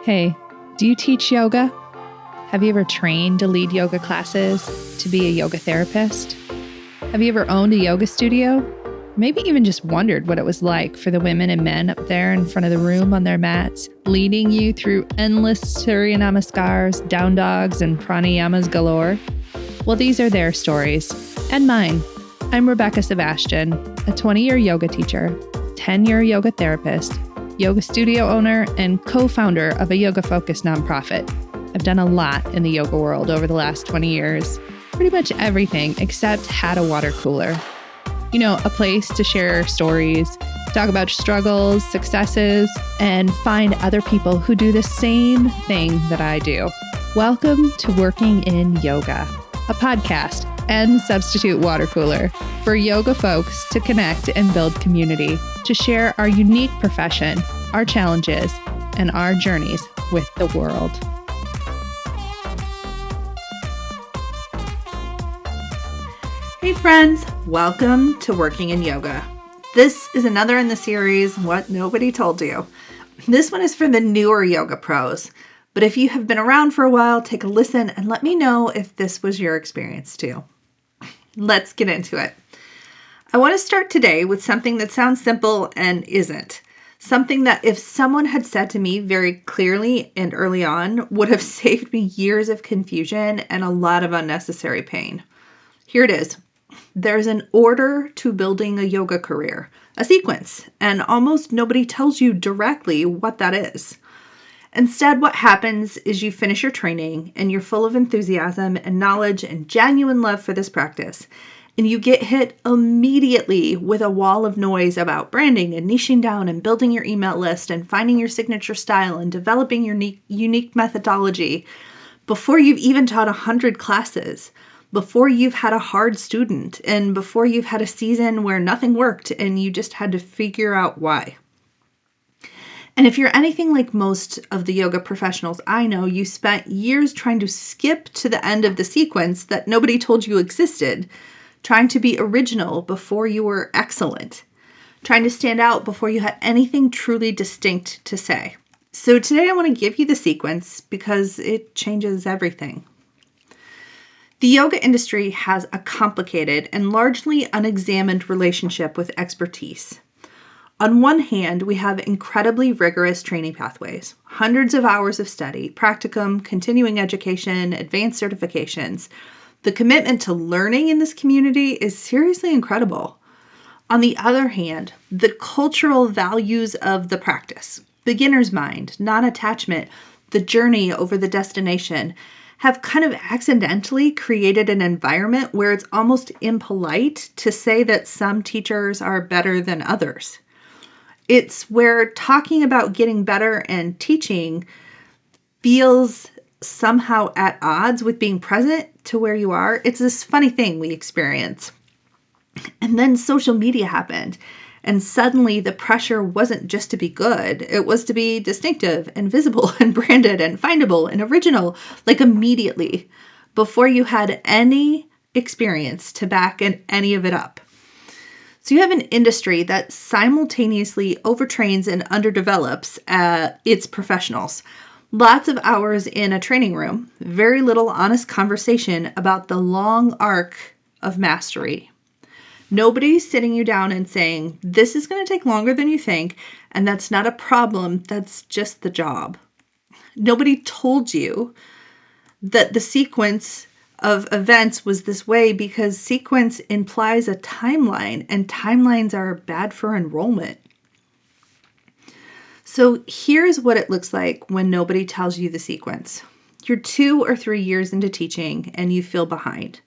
Hey, do you teach yoga? Have you ever trained to lead yoga classes, to be a yoga therapist? Have you ever owned a yoga studio? Maybe even just wondered what it was like for the women and men up there in front of the room on their mats, leading you through endless Surya Namaskars, down dogs, and pranayamas galore? Well, these are their stories, and mine. I'm Rebecca Sebastian, a 20-year yoga teacher, 10-year yoga therapist, yoga studio owner, and co-founder of a yoga-focused nonprofit. I've done a lot in the yoga world over the last 20 years. Pretty much everything except had a water cooler. You know, a place to share stories, talk about struggles, successes, and find other people who do the same thing that I do. Welcome to Working in Yoga, a podcast and substitute water cooler for yoga folks to connect and build community, to share our unique profession, our challenges, and our journeys with the world. Hey friends, welcome to Working in Yoga. This is another in the series, What Nobody Told You. This one is for the newer yoga pros, but if you have been around for a while, take a listen and let me know if this was your experience too. Let's get into it. I want to start today with something that sounds simple and isn't. Something that if someone had said to me very clearly and early on would have saved me years of confusion and a lot of unnecessary pain. Here it is. There's an order to building a yoga career, a sequence, and almost nobody tells you directly what that is. Instead, what happens is you finish your training and you're full of enthusiasm and knowledge and genuine love for this practice. And you get hit immediately with a wall of noise about branding and niching down and building your email list and finding your signature style and developing your unique methodology before you've even taught 100 classes, before you've had a hard student, and before you've had a season where nothing worked and you just had to figure out why. And if you're anything like most of the yoga professionals I know, you spent years trying to skip to the end of the sequence that nobody told you existed, trying to be original before you were excellent, trying to stand out before you had anything truly distinct to say. So today I want to give you the sequence because it changes everything. The yoga industry has a complicated and largely unexamined relationship with expertise. On one hand, we have incredibly rigorous training pathways, hundreds of hours of study, practicum, continuing education, advanced certifications. The commitment to learning in this community is seriously incredible. On the other hand, the cultural values of the practice, beginner's mind, non-attachment, the journey over the destination, have kind of accidentally created an environment where it's almost impolite to say that some teachers are better than others. It's where talking about getting better and teaching feels somehow at odds with being present to where you are. It's this funny thing we experience. And then social media happened. And suddenly the pressure wasn't just to be good. It was to be distinctive and visible and branded and findable and original, like immediately, before you had any experience to back any of it up. So you have an industry that simultaneously overtrains and underdevelops its professionals. Lots of hours in a training room, very little honest conversation about the long arc of mastery. Nobody's sitting you down and saying, this is going to take longer than you think, and that's not a problem, that's just the job. Nobody told you that the sequence of events was this way because sequence implies a timeline, and timelines are bad for enrollment. So here's what it looks like when nobody tells you the sequence. You're 2 or 3 years into teaching and you feel behind.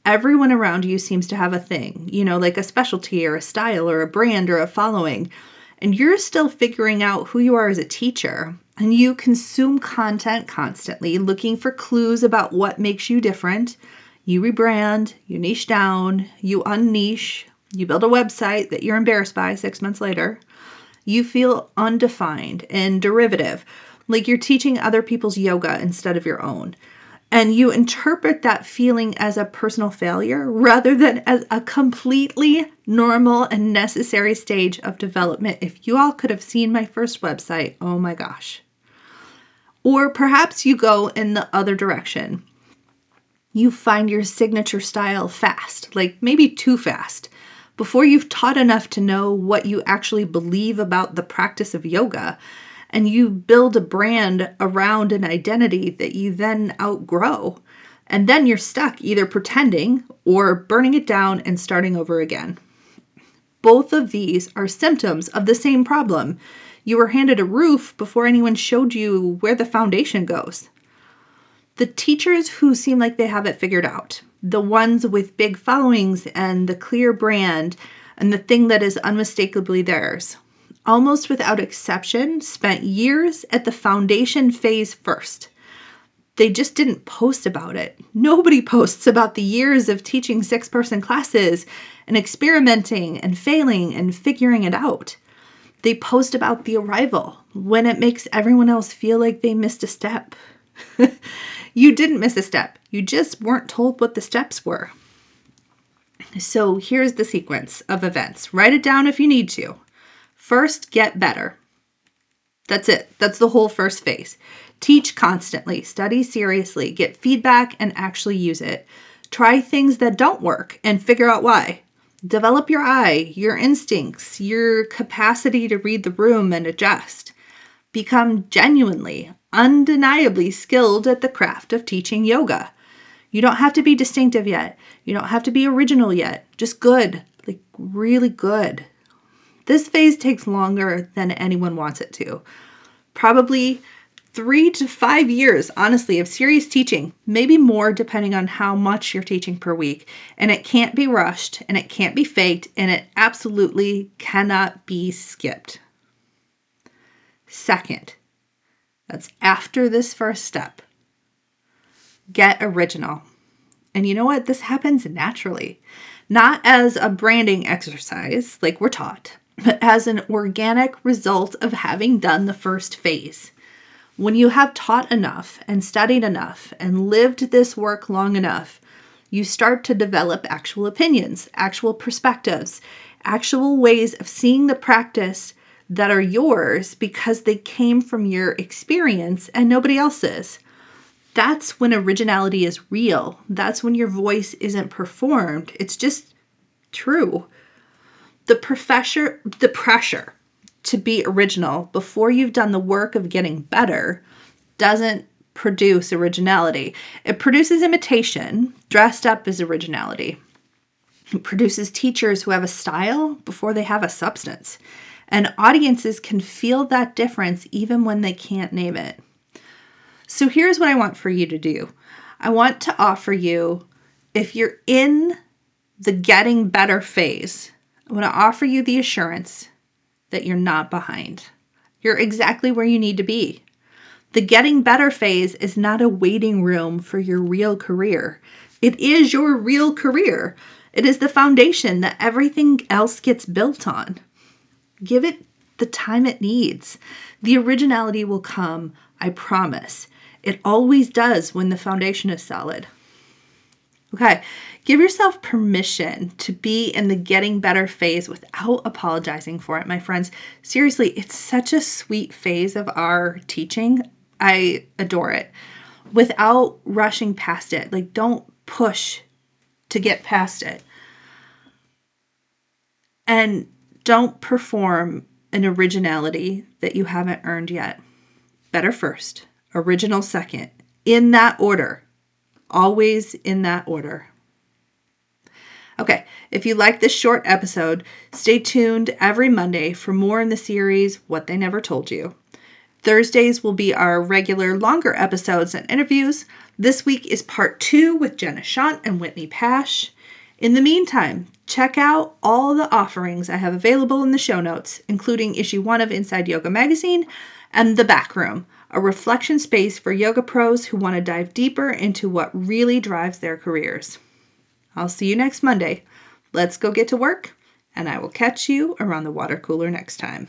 Everyone around you seems to have a thing, like a specialty or a style or a brand or a following, and you're still figuring out who you are as a teacher. And you consume content constantly, looking for clues about what makes you different. You rebrand, you niche down, you unniche, you build a website that you're embarrassed by 6 months later. You feel undefined and derivative, like you're teaching other people's yoga instead of your own. And you interpret that feeling as a personal failure rather than as a completely normal and necessary stage of development. If you all could have seen my first website, oh my gosh. Or perhaps you go in the other direction. You find your signature style fast, like maybe too fast, before you've taught enough to know what you actually believe about the practice of yoga, and you build a brand around an identity that you then outgrow. And then you're stuck either pretending or burning it down and starting over again. Both of these are symptoms of the same problem. You were handed a roof before anyone showed you where the foundation goes. The teachers who seem like they have it figured out, the ones with big followings and the clear brand and the thing that is unmistakably theirs, almost without exception, spent years at the foundation phase first. They just didn't post about it. Nobody posts about the years of teaching 6-person classes and experimenting and failing and figuring it out. They post about the arrival, when it makes everyone else feel like they missed a step. You didn't miss a step. You just weren't told what the steps were. So here's the sequence of events. Write it down if you need to. First, get better. That's it. That's the whole first phase. Teach constantly, study seriously, get feedback and actually use it. Try things that don't work and figure out why. Develop your eye, your instincts, your capacity to read the room and adjust. Become genuinely, undeniably skilled at the craft of teaching yoga. You don't have to be distinctive yet. You don't have to be original yet. Just good, like really good. This phase takes longer than anyone wants it to. Probably 3 to 5 years, honestly, of serious teaching, maybe more depending on how much you're teaching per week. And it can't be rushed, and it can't be faked, and it absolutely cannot be skipped. Second, that's after this first step, get original. And you know what? This happens naturally, not as a branding exercise like we're taught, but as an organic result of having done the first phase. When you have taught enough and studied enough and lived this work long enough, you start to develop actual opinions, actual perspectives, actual ways of seeing the practice that are yours because they came from your experience and nobody else's. That's when originality is real. That's when your voice isn't performed. It's just true. The pressure to be original before you've done the work of getting better doesn't produce originality. It produces imitation, dressed up as originality. It produces teachers who have a style before they have a substance. And audiences can feel that difference even when they can't name it. So here's what I want for you to do. I want to offer you, if you're in the getting better phase, I want to offer you the assurance that you're not behind. You're exactly where you need to be. The getting better phase is not a waiting room for your real career. It is your real career. It is the foundation that everything else gets built on. Give it the time it needs. The originality will come, I promise. It always does when the foundation is solid. Okay, give yourself permission to be in the getting better phase without apologizing for it, my friends. Seriously, it's such a sweet phase of our teaching. I adore it. Without rushing past it. Like, don't push to get past it. And don't perform an originality that you haven't earned yet. Better first, original second, in that order. Always in that order. Okay, if you like this short episode, stay tuned every Monday for more in the series, What They Never Told You. Thursdays will be our regular longer episodes and interviews. This week is part 2 with Jenna Shant and Whitney Pash. In the meantime, check out all the offerings I have available in the show notes, including issue 1 of Inside Yoga Magazine and The Back Room, a reflection space for yoga pros who want to dive deeper into what really drives their careers. I'll see you next Monday. Let's go get to work, and I will catch you around the water cooler next time.